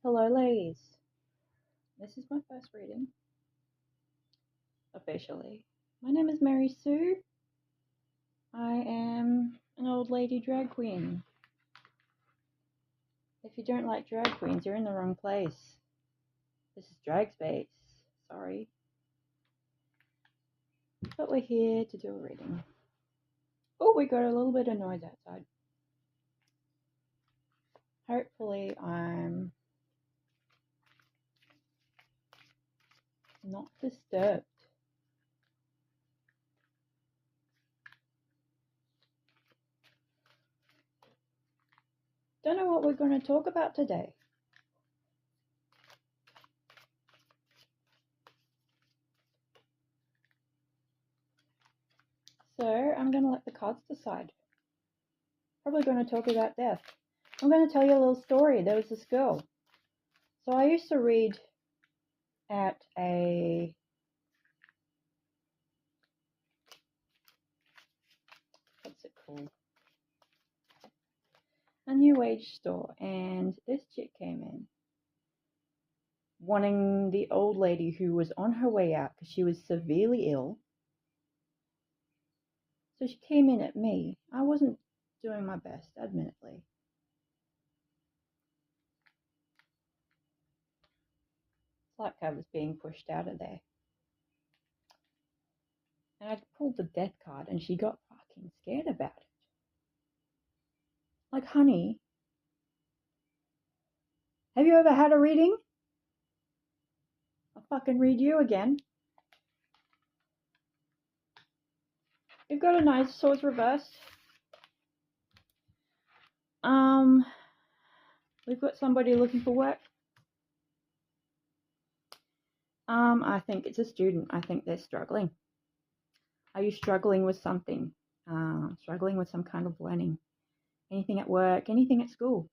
Hello, ladies. This is my first reading, officially. My name is Mary Sue. I am an old lady drag queen. If you don't like drag queens, you're in the wrong place. This is drag space. Sorry. But we're here to do a reading. Oh, we got a little bit of noise outside. Hopefully, I'm not disturbed. Don't know what we're going to talk about today. So I'm going to let the cards decide. Probably going to talk about death. I'm going to tell you a little story. There was this girl. So I used to read at what's it called? A new age store, and this chick came in wanting the old lady who was on her way out because she was severely ill. So she came in at me. I wasn't doing my best, admittedly. It's like I was being pushed out of there. And I pulled the death card and she got fucking scared about it. Like, honey, have you ever had a reading? I'll fucking read you again. You've got a nice swords reversed. We've got somebody looking for work. I think it's a student. I think they're struggling. Are you struggling with something? Struggling with some kind of learning? Anything at work? Anything at school?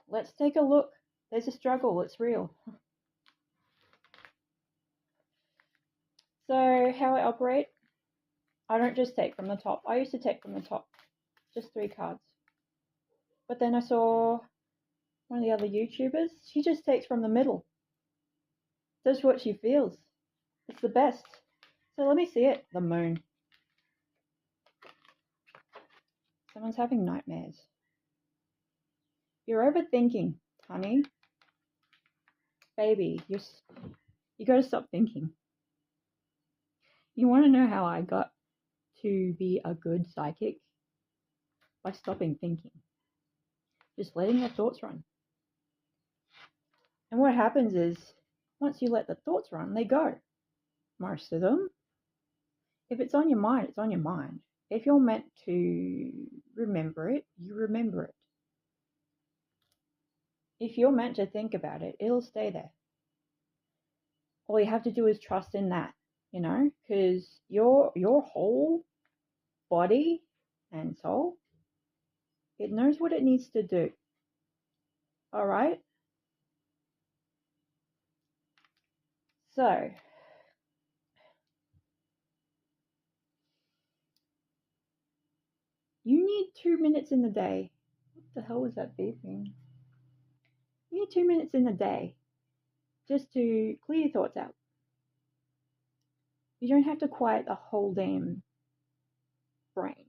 Let's take a look. There's a struggle. It's real. So how I operate, I don't just take from the top. I used to take from the top, just 3 cards. But then I saw one of the other YouTubers. She just takes from the middle. That's what she feels. It's the best. So let me see it. The moon. Someone's having nightmares. You're overthinking, honey. Baby, you got to stop thinking. You want to know how I got to be a good psychic? By stopping thinking. Just letting your thoughts run. And what happens is, once you let the thoughts run, they go. Most of them. If it's on your mind, it's on your mind. If you're meant to remember it, you remember it. If you're meant to think about it, it'll stay there. All you have to do is trust in that, because your whole body and soul, it knows what it needs to do. All right? So, you need 2 minutes in the day. What the hell was that beeping? You need 2 minutes in the day just to clear your thoughts out. You don't have to quiet the whole damn brain,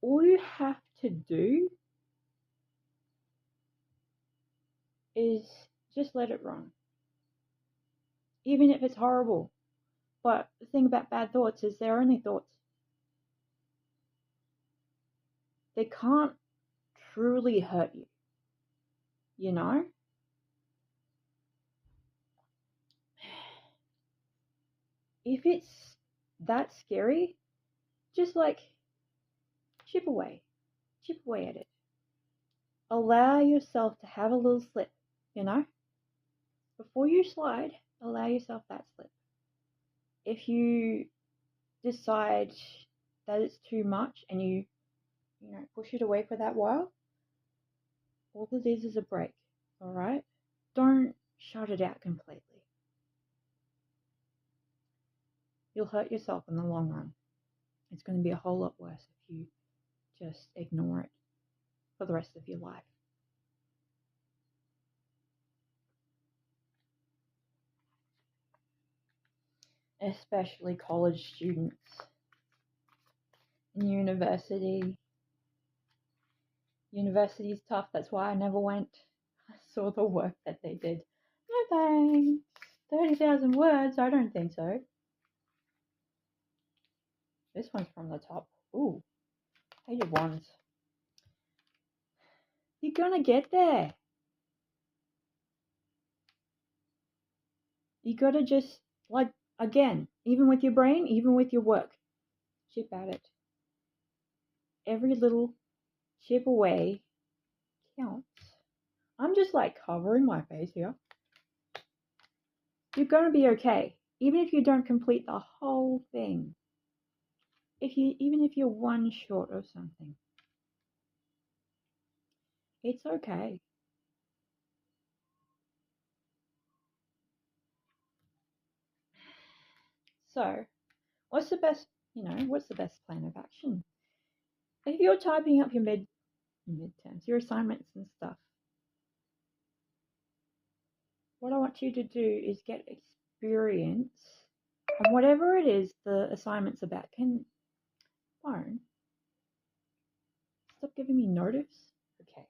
All you have to do is just let it run. Even if it's horrible. But the thing about bad thoughts is they're only thoughts. They can't truly hurt you, If it's that scary, just chip away at it. Allow yourself to have a little slip, Before you slide, allow yourself that slip. If you decide that it's too much and you push it away for that while, all it is a break, all right? Don't shut it out completely. You'll hurt yourself in the long run. It's going to be a whole lot worse if you just ignore it for the rest of your life. Especially college students in university. University is tough, that's why I never went. I saw the work that they did. No thanks. 30,000 words? I don't think so. This one's from the top. Ooh, hated ones. You're gonna get there. You gotta just, like, again, even with your brain, even with your work, chip at it. Every little chip away counts. I'm just like covering my face here. You're gonna be okay, even if you don't complete the whole thing. Even if you're one short of something, it's okay. So, what's the best plan of action? If you're typing up your midterms, your assignments and stuff, what I want you to do is get experience on whatever it is the assignment's about. Phone, stop giving me notice. Okay.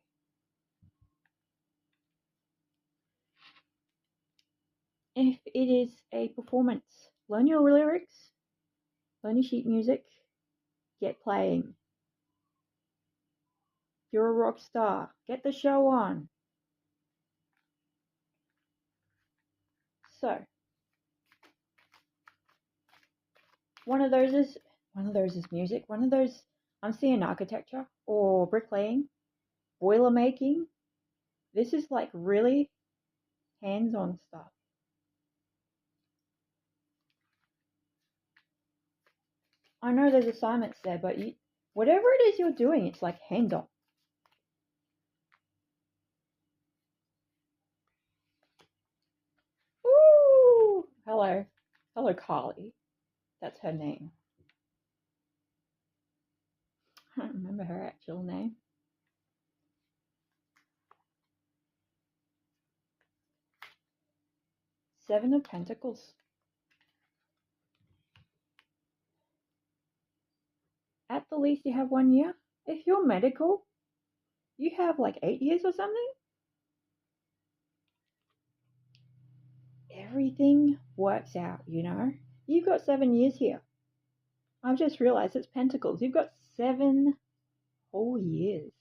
If it is a performance, learn your lyrics, learn your sheet music, get playing. If you're a rock star, get the show on. So, one of those is music. One of those, I'm seeing architecture or bricklaying, boiler making. This is like really hands-on stuff. I know there's assignments there, but whatever it is you're doing, it's like hands-on. Ooh, hello, Carly. That's her name. I don't remember her actual name. Seven of Pentacles. At the least, you have 1 year. If you're medical, you have like 8 years or something. Everything works out, you know. You've got 7 years here. I've just realized it's Pentacles. You've got 7 whole years.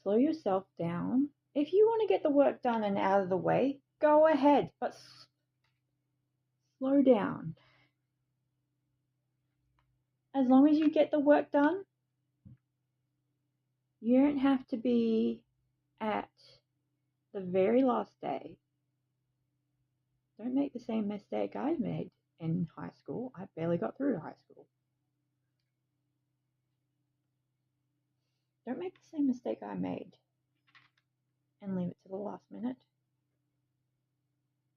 Slow yourself down. If you want to get the work done and out of the way, go ahead, but slow down. As long as you get the work done, you don't have to be at the very last day. Don't make the same mistake I made in high school. I barely got through high school. Don't make the same mistake I made and leave it to the last minute.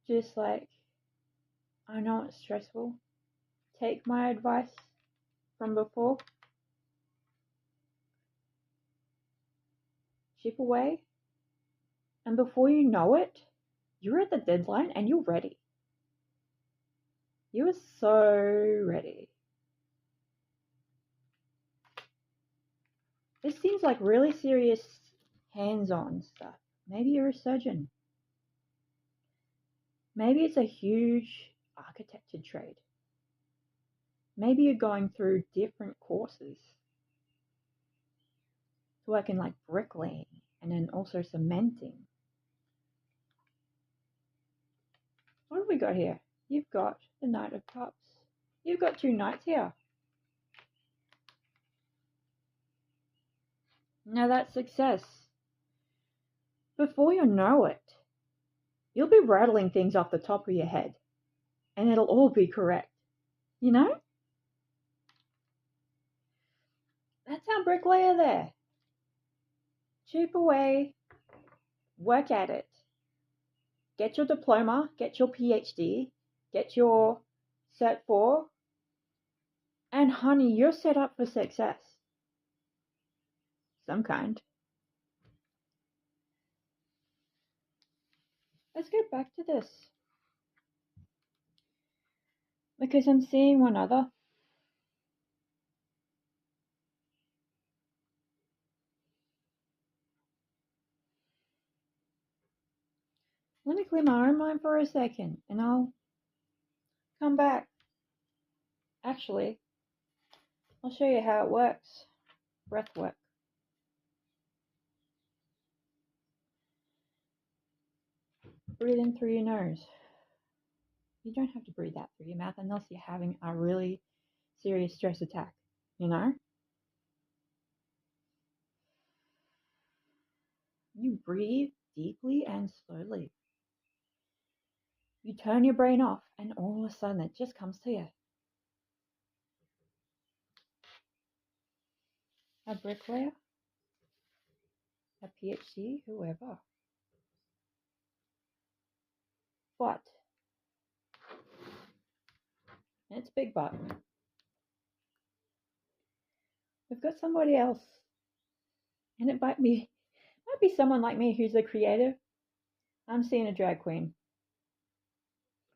Just like, I know it's stressful. Take my advice from before. Chip away. And before you know it, you're at the deadline and you're ready. You are so ready. This seems like really serious hands-on stuff. Maybe you're a surgeon. Maybe it's a huge architecture trade. Maybe you're going through different courses to work in like bricklaying and then also cementing. What have we got here? You've got the Knight of Cups. You've got 2 knights here. Now that's success. Before you know it, you'll be rattling things off the top of your head and it'll all be correct. You know? That's our bricklayer there. Chip away, work at it. Get your diploma, get your PhD, get your set for, and honey, you're set up for success. Some kind. Let's get back to this. Because I'm seeing one other. Let me clear my own mind for a second and I'll come back. Actually, I'll show you how it works. Breath work. Breathe in through your nose. You don't have to breathe out through your mouth unless you're having a really serious stress attack, you know? You breathe deeply and slowly. You turn your brain off and all of a sudden it just comes to you. A bricklayer, a PhD, whoever. But, and it's big but, we've got somebody else. And it might be someone like me who's a creative. I'm seeing a drag queen.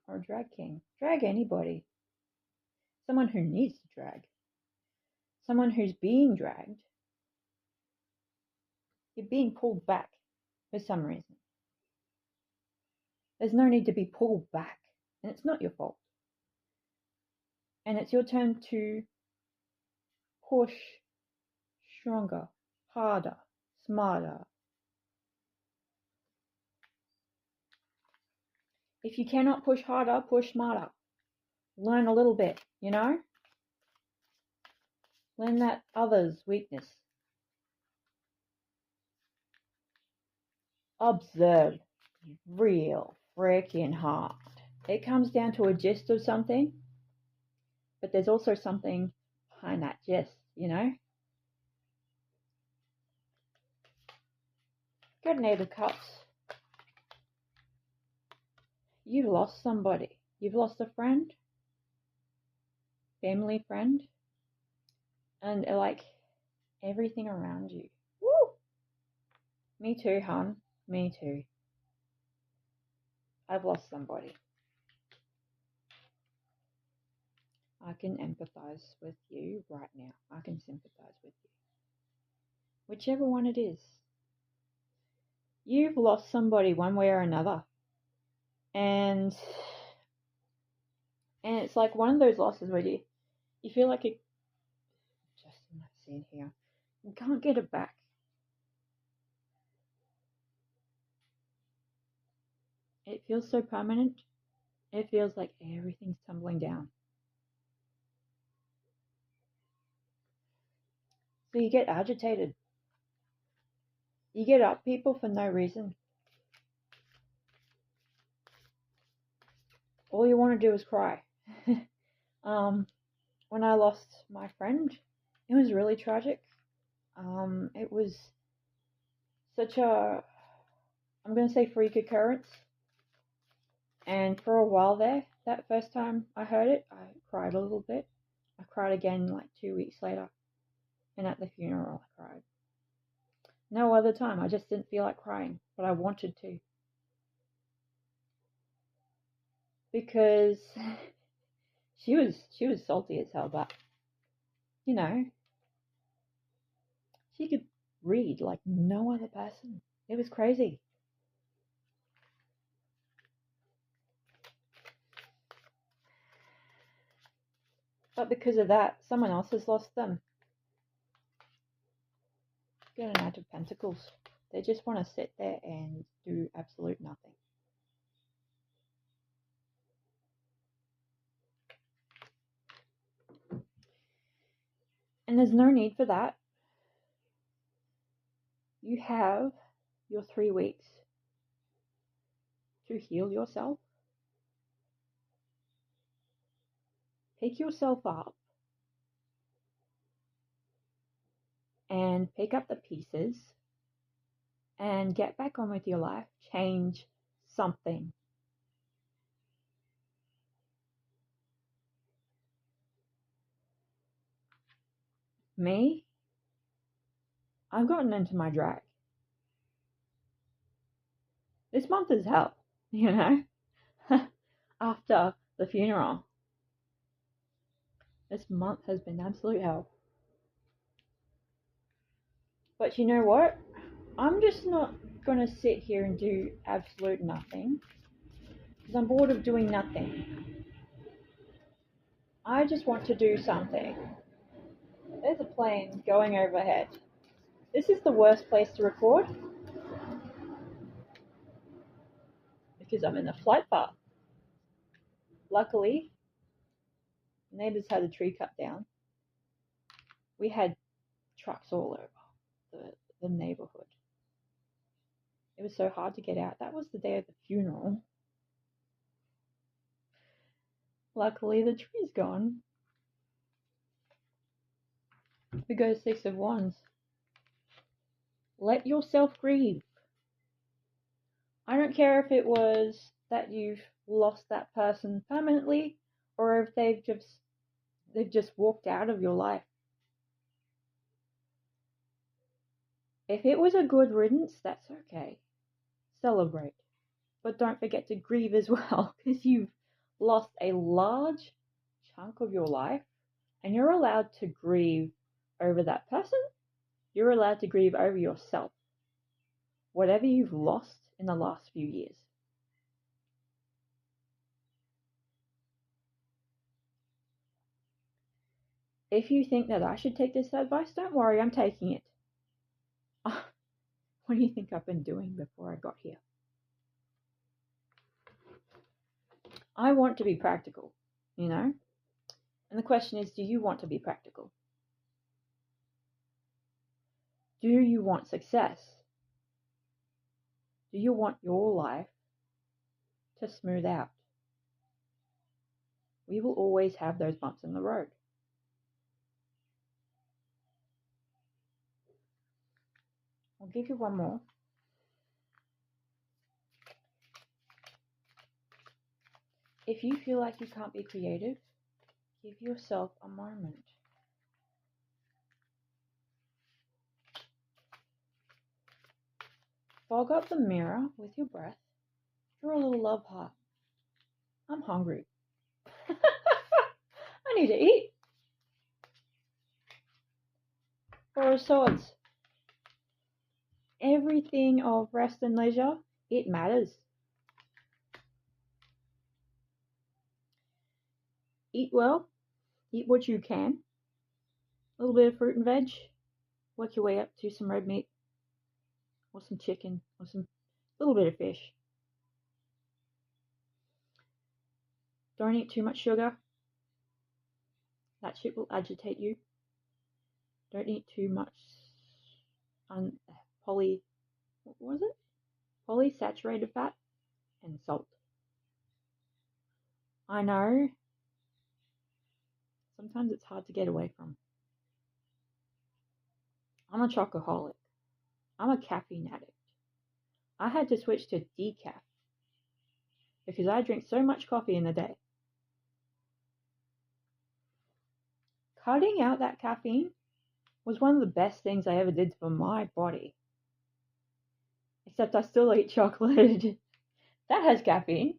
Or a drag king. Drag anybody. Someone who needs to drag. Someone who's being dragged. You're being pulled back for some reason. There's no need to be pulled back. And it's not your fault. And it's your turn to push stronger, harder, smarter. If you cannot push harder, push smarter. Learn a little bit, you know? Learn that other's weakness. Observe real freaking hard. It comes down to a gist of something, but there's also something behind that gist, you know? Got an 8 of Cups. You've lost somebody. You've lost a friend, family friend, and like everything around you. Woo! Me too, hon. Me too. I've lost somebody. I can empathize with you right now. I can sympathize with you. Whichever one it is. You've lost somebody one way or another. And it's like one of those losses where you feel like it, just in that scene here, you can't get it back. It feels so permanent. It feels like everything's tumbling down. So you get agitated. You get up people for no reason. All you want to do is cry. When I lost my friend, it was really tragic. It was such a, I'm going to say freak occurrence. And for a while there, that first time I heard it, I cried a little bit. I cried again like 2 weeks later. And at the funeral, I cried. No other time. I just didn't feel like crying, but I wanted to. Because she was salty as hell, but, you know, she could read like no other person. It was crazy. But because of that, someone else has lost them. Get an 8 of Pentacles. They just want to sit there and do absolute nothing. And there's no need for that. You have your 3 weeks to heal yourself. Pick yourself up and pick up the pieces and get back on with your life. Change something. Me, I've gotten into my drag. This month is hell, you know? After the funeral. This month has been absolute hell. But you know what? I'm just not going to sit here and do absolute nothing. Because I'm bored of doing nothing. I just want to do something. There's a plane going overhead. This is the worst place to record. Because I'm in a flight path. Luckily, neighbours had a tree cut down. We had trucks all over the neighbourhood. It was so hard to get out. That was the day of the funeral. Luckily, the tree's gone. We go 6 of Wands. Let yourself grieve. I don't care if it was that you've lost that person permanently or if they've just walked out of your life. If it was a good riddance, that's okay. Celebrate. But don't forget to grieve as well, because you've lost a large chunk of your life, and you're allowed to grieve over that person. You're allowed to grieve over yourself. Whatever you've lost in the last few years. If you think that I should take this advice, don't worry, I'm taking it. What do you think I've been doing before I got here? I want to be practical, you know? And the question is, do you want to be practical? Do you want success? Do you want your life to smooth out? We will always have those bumps in the road. I'll give you one more. If you feel like you can't be creative, give yourself a moment. Fog up the mirror with your breath. Draw a little love heart. I'm hungry. I need to eat. Four of Swords. Everything of rest and leisure, it matters. Eat well. Eat what you can. A little bit of fruit and veg. Work your way up to some red meat. Or some chicken. Or some little bit of fish. Don't eat too much sugar. That shit will agitate you. Don't eat too much polysaturated fat and salt. I know sometimes it's hard to get away from. I'm a chocoholic. I'm a caffeine addict. I had to switch to decaf because I drink so much coffee in a day. Cutting out that caffeine was one of the best things I ever did for my body. Except I still eat chocolate. That has caffeine.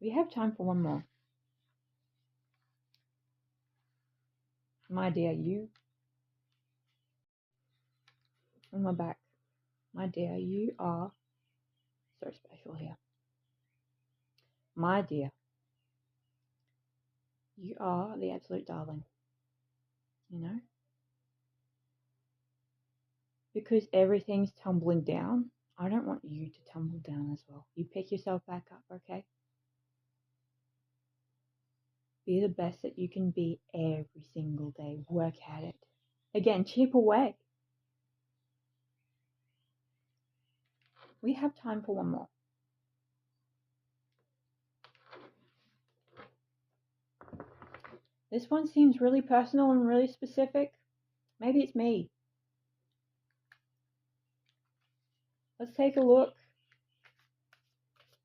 We have time for one more. My dear, you. On my back. My dear, you are so special here. My dear, you are the absolute darling. You know? Because everything's tumbling down, I don't want you to tumble down as well. You pick yourself back up, okay? Be the best that you can be every single day. Work at it. Again, chip away. We have time for one more. This one seems really personal and really specific. Maybe it's me. Let's take a look.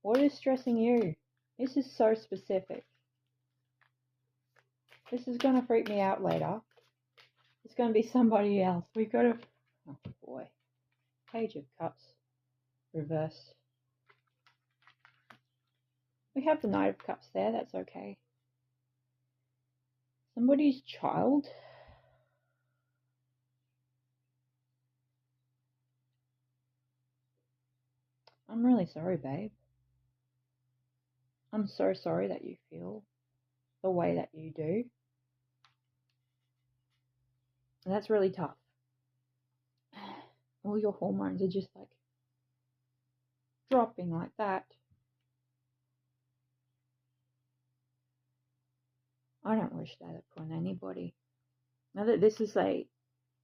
What is stressing you? This is so specific. This is going to freak me out later. It's going to be somebody else. We've got to... Oh, boy. Page of Cups. Reversed. We have the Knight of Cups there. That's okay. Somebody's child. I'm really sorry, babe. I'm so sorry that you feel the way that you do. And that's really tough. All your hormones are just like dropping like that. I don't wish that upon anybody. Now that this is a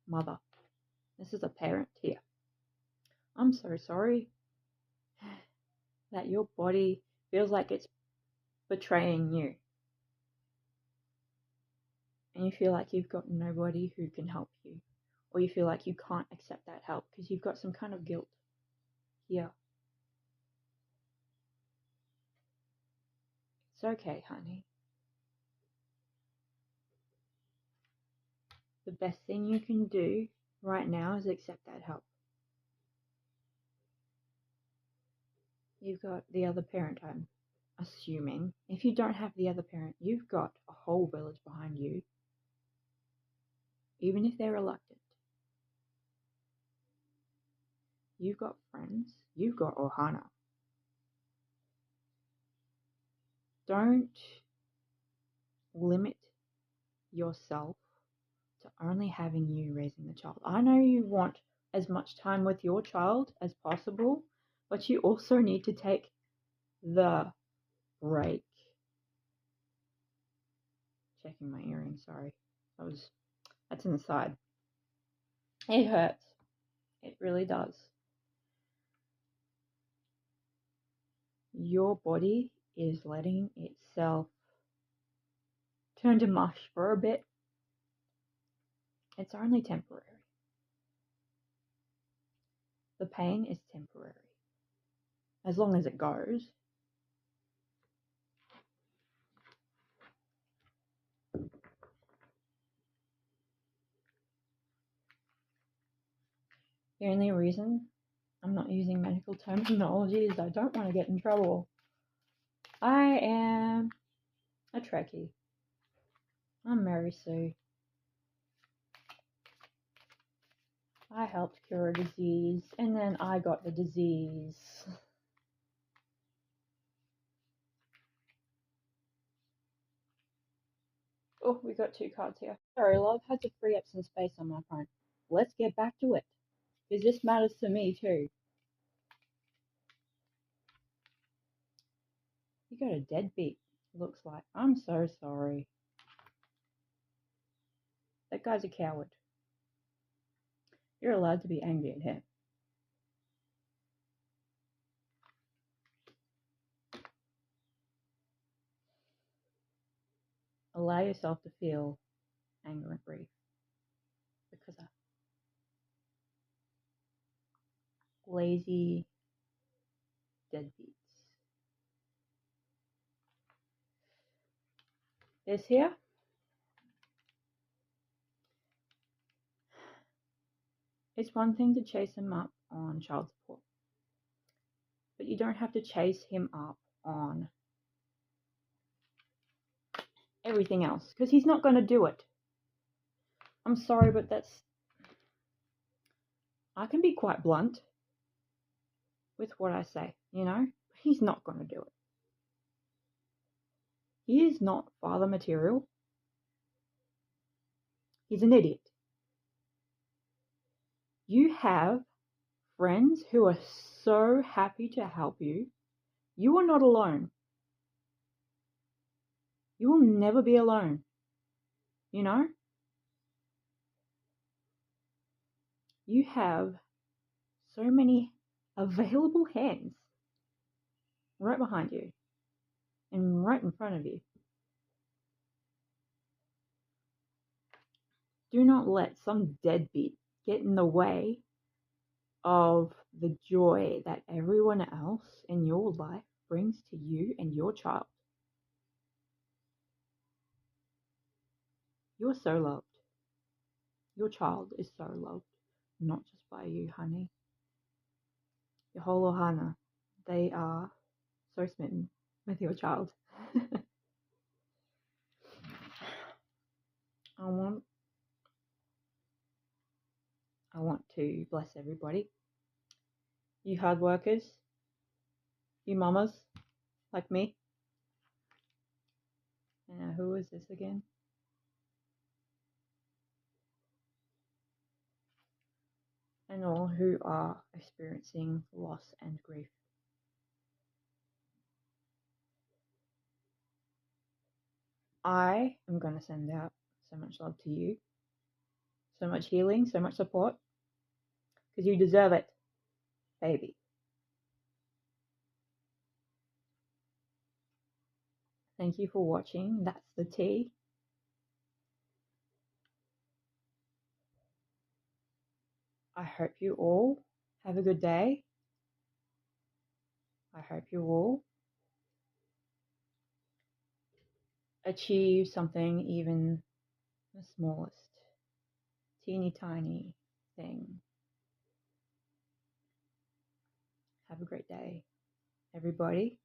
mother, this is a parent here. I'm so sorry that your body feels like it's betraying you. And you feel like you've got nobody who can help you. Or you feel like you can't accept that help because you've got some kind of guilt here. It's okay, honey. The best thing you can do right now is accept that help. You've got the other parent, I'm assuming. If you don't have the other parent, you've got a whole village behind you, even if they're reluctant. You've got friends. You've got Ohana. Don't limit yourself to only having you raising the child. I know you want as much time with your child as possible, but you also need to take the break. Checking my earring, sorry. That's in the side. It hurts. It really does. Your body is letting itself turn to mush for a bit. It's only temporary. The pain is temporary. As long as it goes. The only reason I'm not using medical terminology is I don't want to get in trouble. I am a Trekkie. I'm Mary Sue. I helped cure a disease, and then I got the disease. Oh, we got two cards here. Sorry, love, had to free up some space on my phone. Let's get back to it, because this matters to me too. You got a deadbeat, looks like. I'm so sorry. That guy's a coward. You're allowed to be angry at him. Allow yourself to feel anger and grief. Because of lazy deadbeats. This here. It's one thing to chase him up on child support. But you don't have to chase him up on everything else. Because he's not going to do it. I'm sorry, but I can be quite blunt with what I say, you know? He's not going to do it. He is not father material. He's an idiot. You have friends who are so happy to help you. You are not alone. You will never be alone. You know? You have so many available hands right behind you and right in front of you. Do not let some deadbeat get in the way of the joy that everyone else in your life brings to you and your child. You're so loved. Your child is so loved, not just by you, honey. Your whole ohana, they are so smitten with your child. I want to bless everybody. You hard workers, you mamas like me. Who is this again? And all who are experiencing loss and grief. I am going to send out so much love to you, so much healing, so much support, because you deserve it, baby. Thank you for watching. That's the tea. I hope you all have a good day. I hope you all achieve something, even the smallest, teeny tiny thing. Have a great day, everybody.